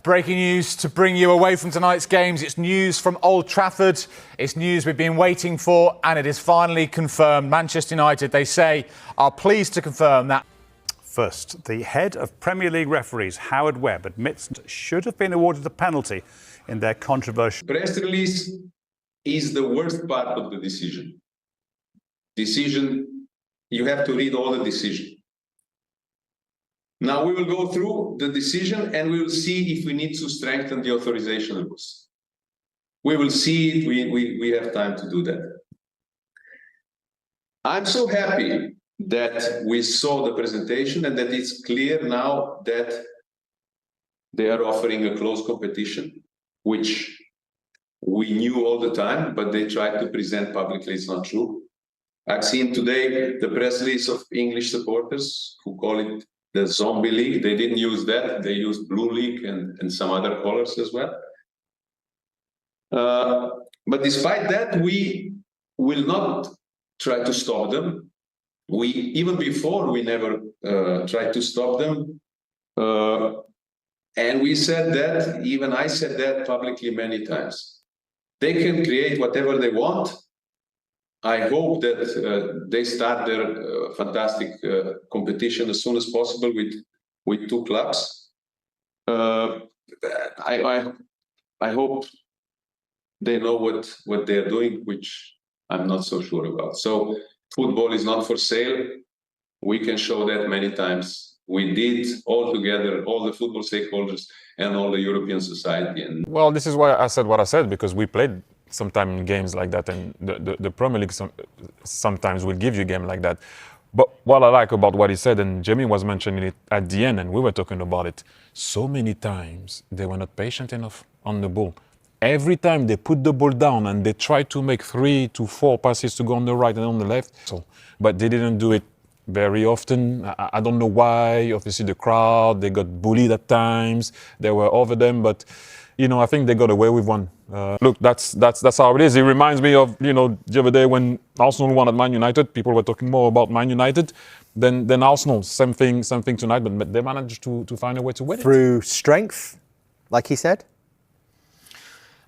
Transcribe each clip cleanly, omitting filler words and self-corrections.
Breaking news to bring you away from tonight's games. It's news from Old Trafford. It's news we've been waiting for, and it is finally confirmed. Manchester United, they say, are pleased to confirm that. First, the head of Premier League referees, Howard Webb, admits should have been awarded a penalty in their controversial press release is the worst part of the decision. You have to read all the decision. Now we will go through the decision and we will see if we need to strengthen the authorization rules. We will see it. We have time to do that. I'm so happy that we saw the presentation and that it's clear now that they are offering a close competition, which we knew all the time, but they tried to present publicly it's not true. I've seen today the press release of English supporters who call it the Zombie League. They didn't use that. They used Blue League and some other colors as well. But despite that, we will not try to stop them. Even before, we never tried to stop them. And we said that, even I said that publicly many times. They can create whatever they want. I hope that they start their fantastic competition as soon as possible with two clubs. I hope they know what they're doing, which I'm not so sure about. So football is not for sale. We can show that many times. We did all together, all the football stakeholders and all the European society. And well, this is why I said what I said, because we played sometimes in games like that, and the Premier League sometimes will give you a game like that. But what I like about what he said, and Jamie was mentioning it at the end, and we were talking about it, so many times they were not patient enough on the ball. Every time they put the ball down and they tried to make 3 to 4 passes to go on the right and on the left, but they didn't do it very often. I don't know why. Obviously the crowd, they got bullied at times, they were over them, but I think they got away with one. Look, that's how it is. It reminds me of, the other day when Arsenal won at Man United. People were talking more about Man United than Arsenal. Same thing tonight, but they managed to find a way to win it. Through strength, like he said?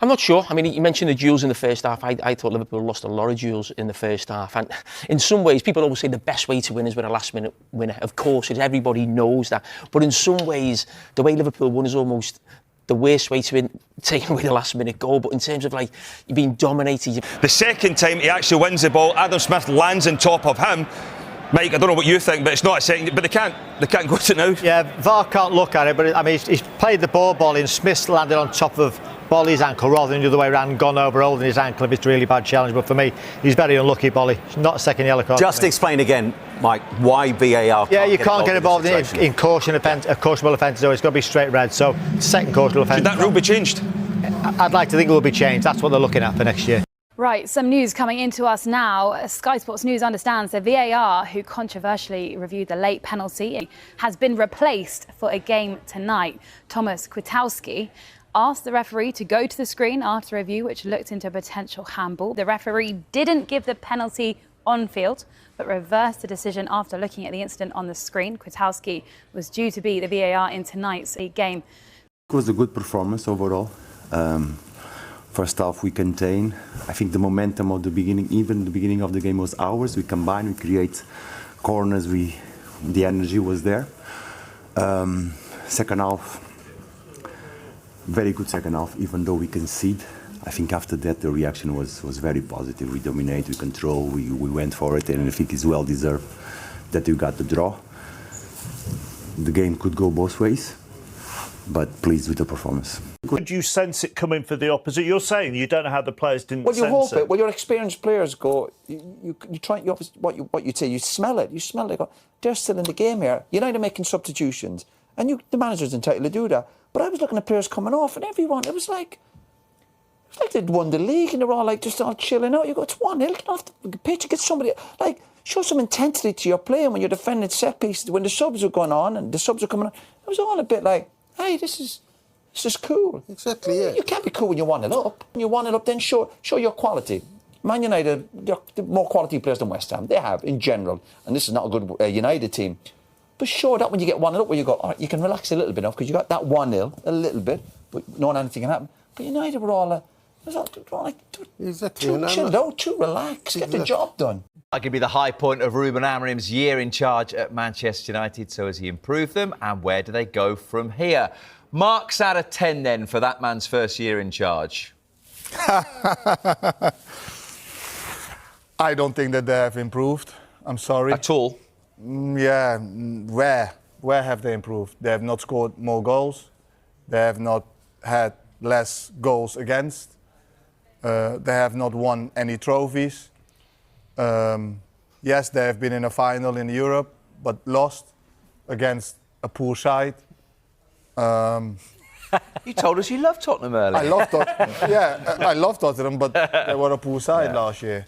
I'm not sure. I mean, you mentioned the duels in the first half. I thought Liverpool lost a lot of duels in the first half. And in some ways, people always say the best way to win is with a last-minute winner. Of course, everybody knows that. But in some ways, the way Liverpool won is almost the worst way to win, taking away the last-minute goal. But in terms of, you're being dominated. The second time he actually wins the ball, Adam Smith lands on top of him. Mike, I don't know what you think, but it's not a second. But they can't go to it now. Yeah, VAR can't look at it, but I mean, he's played the ball in. Smith's landed on top of Bolly's ankle rather than the other way around, gone over holding his ankle if it's a really bad challenge. But for me, he's very unlucky, Bolly. It's not a second yellow card. Just explain again, Mike, why VAR Yeah, you can't get involved in cautionable offences, so it's got to be straight red. So, second cautionable offence. Should that rule be changed? I'd like to think it will be changed. That's what they're looking at for next year. Right, some news coming into us now. Sky Sports News understands that VAR, who controversially reviewed the late penalty, has been replaced for a game tonight. Thomas Kwiatkowski asked the referee to go to the screen after review, which looked into a potential handball. The referee didn't give the penalty on field, but reversed the decision after looking at the incident on the screen. Kwiatkowski was due to be the VAR in tonight's game. It was a good performance overall. First half we contained. I think the momentum of the beginning, even the beginning of the game, was ours. We combined, we create corners, the energy was there. Second half, very good second half, even though we concede. I think after that the reaction was very positive. We dominate, we control, we went for it, and I think it's well deserved that we got the draw. The game could go both ways, but pleased with the performance. Could you sense it coming for the opposite? You're saying you don't know how the players didn't sense it. Well, you hope it. Well, your experienced players go. You try. What you say. You smell it. You smell it. Go, they're still in the game here. United making substitutions, and the manager's entitled to do that. But I was looking at players coming off, and everyone. It was like they'd won the league, and they're all just all chilling out. You go, it's 1-0. Get off the pitch. Get somebody show some intensity to your play. And when you're defending set pieces, when the subs are going on and the subs are coming on, it was all a bit like, hey, this is cool. Exactly, yeah. You can't be cool when you 1-0 up. When you 1-0 up, then show your quality. Man United, they're more quality players than West Ham. They have, in general. And this is not a good United team. But sure, that when you get 1-0 up, where you go, all right, you can relax a little bit off because you got that 1-0, a little bit, but knowing anything can happen. But United were all like, too chilled out, too relaxed, get the job done. That could be the high point of Ruben Amorim's year in charge at Manchester United. So has he improved them, and where do they go from here? Marks out of 10 then for that man's first year in charge. I don't think that they have improved. I'm sorry. At all? Yeah, where? Where have they improved? They have not scored more goals. They have not had less goals against. They have not won any trophies. Yes, they have been in a final in Europe, but lost against a poor side. You told us you love Tottenham earlier. I love Tottenham. Yeah, I love Tottenham, but they were a poor side last year.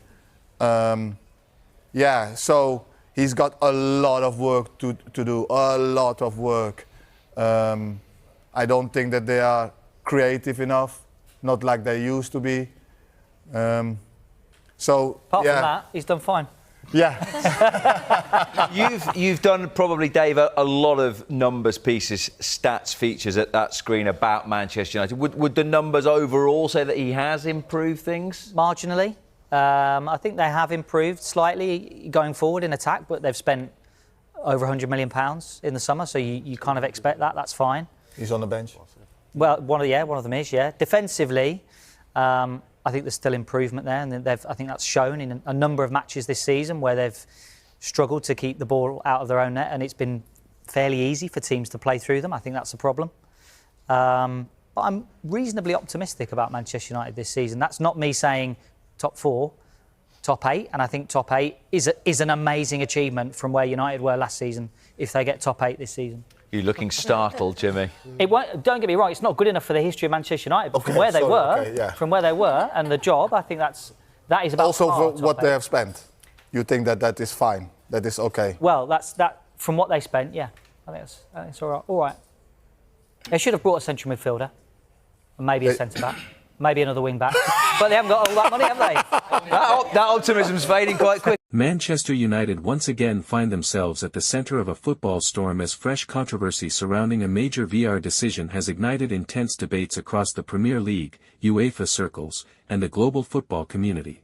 So he's got a lot of work to do, a lot of work. I don't think that they are creative enough, not like they used to be. Apart from that, he's done fine. Yeah. You've done probably, Dave, a lot of numbers pieces, stats features at that screen about Manchester United. Would the numbers overall say that he has improved things? Marginally. I think they have improved slightly going forward in attack, but they've spent over £100 million in the summer, so you kind of expect that. That's fine. He's on the bench. Well, one of them is, yeah. Defensively, I think there's still improvement there, and I think that's shown in a number of matches this season where they've struggled to keep the ball out of their own net, and it's been fairly easy for teams to play through them. I think that's a problem. But I'm reasonably optimistic about Manchester United this season. That's not me saying top 4, top 8, and I think top 8 is an amazing achievement from where United were last season if they get top 8 this season. You're looking startled, Jimmy. Don't get me wrong, it's not good enough for the history of Manchester United, but from where they were and the job, I think that is about also for what they have spent. You think that is fine, that is okay? Well, that from what they spent, yeah, I think it's all right. They should have brought a central midfielder, and maybe a centre back, maybe another wing back, but they haven't got all that money, have they? that optimism's fading quite quick. Manchester United once again find themselves at the centre of a football storm as fresh controversy surrounding a major VR decision has ignited intense debates across the Premier League, UEFA circles, and the global football community.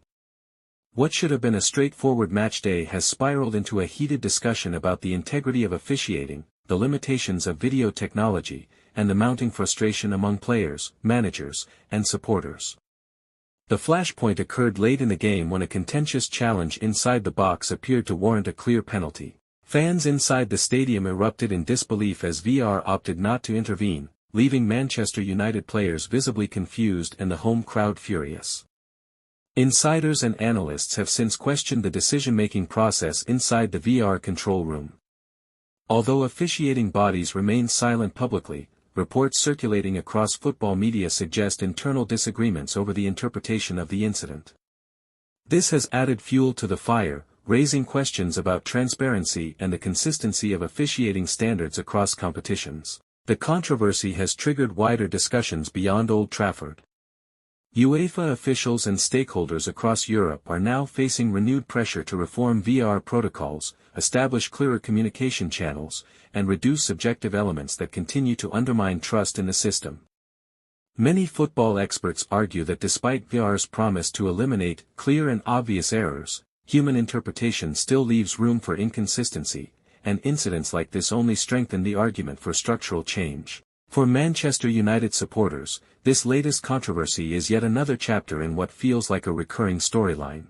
What should have been a straightforward match day has spiraled into a heated discussion about the integrity of officiating, the limitations of video technology, and the mounting frustration among players, managers, and supporters. The flashpoint occurred late in the game when a contentious challenge inside the box appeared to warrant a clear penalty. Fans inside the stadium erupted in disbelief as VR opted not to intervene, leaving Manchester United players visibly confused and the home crowd furious. Insiders and analysts have since questioned the decision-making process inside the VR control room. Although officiating bodies remain silent publicly, reports circulating across football media suggest internal disagreements over the interpretation of the incident. This has added fuel to the fire, raising questions about transparency and the consistency of officiating standards across competitions. The controversy has triggered wider discussions beyond Old Trafford. UEFA officials and stakeholders across Europe are now facing renewed pressure to reform VR protocols, establish clearer communication channels, and reduce subjective elements that continue to undermine trust in the system. Many football experts argue that despite VR's promise to eliminate clear and obvious errors, human interpretation still leaves room for inconsistency, and incidents like this only strengthen the argument for structural change. For Manchester United supporters, this latest controversy is yet another chapter in what feels like a recurring storyline.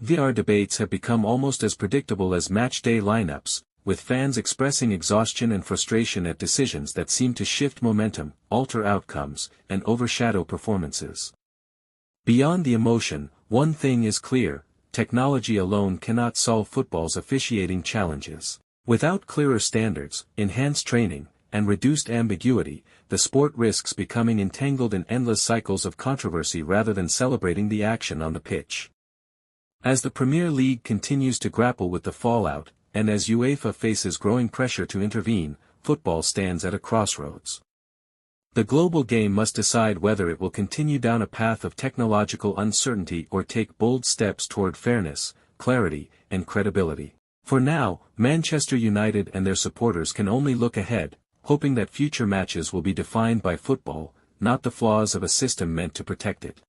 VR debates have become almost as predictable as matchday lineups, with fans expressing exhaustion and frustration at decisions that seem to shift momentum, alter outcomes, and overshadow performances. Beyond the emotion, one thing is clear: technology alone cannot solve football's officiating challenges. Without clearer standards, enhanced training, and reduced ambiguity, the sport risks becoming entangled in endless cycles of controversy rather than celebrating the action on the pitch. As the Premier League continues to grapple with the fallout, and as UEFA faces growing pressure to intervene, football stands at a crossroads. The global game must decide whether it will continue down a path of technological uncertainty or take bold steps toward fairness, clarity, and credibility. For now, Manchester United and their supporters can only look ahead, hoping that future matches will be defined by football, not the flaws of a system meant to protect it.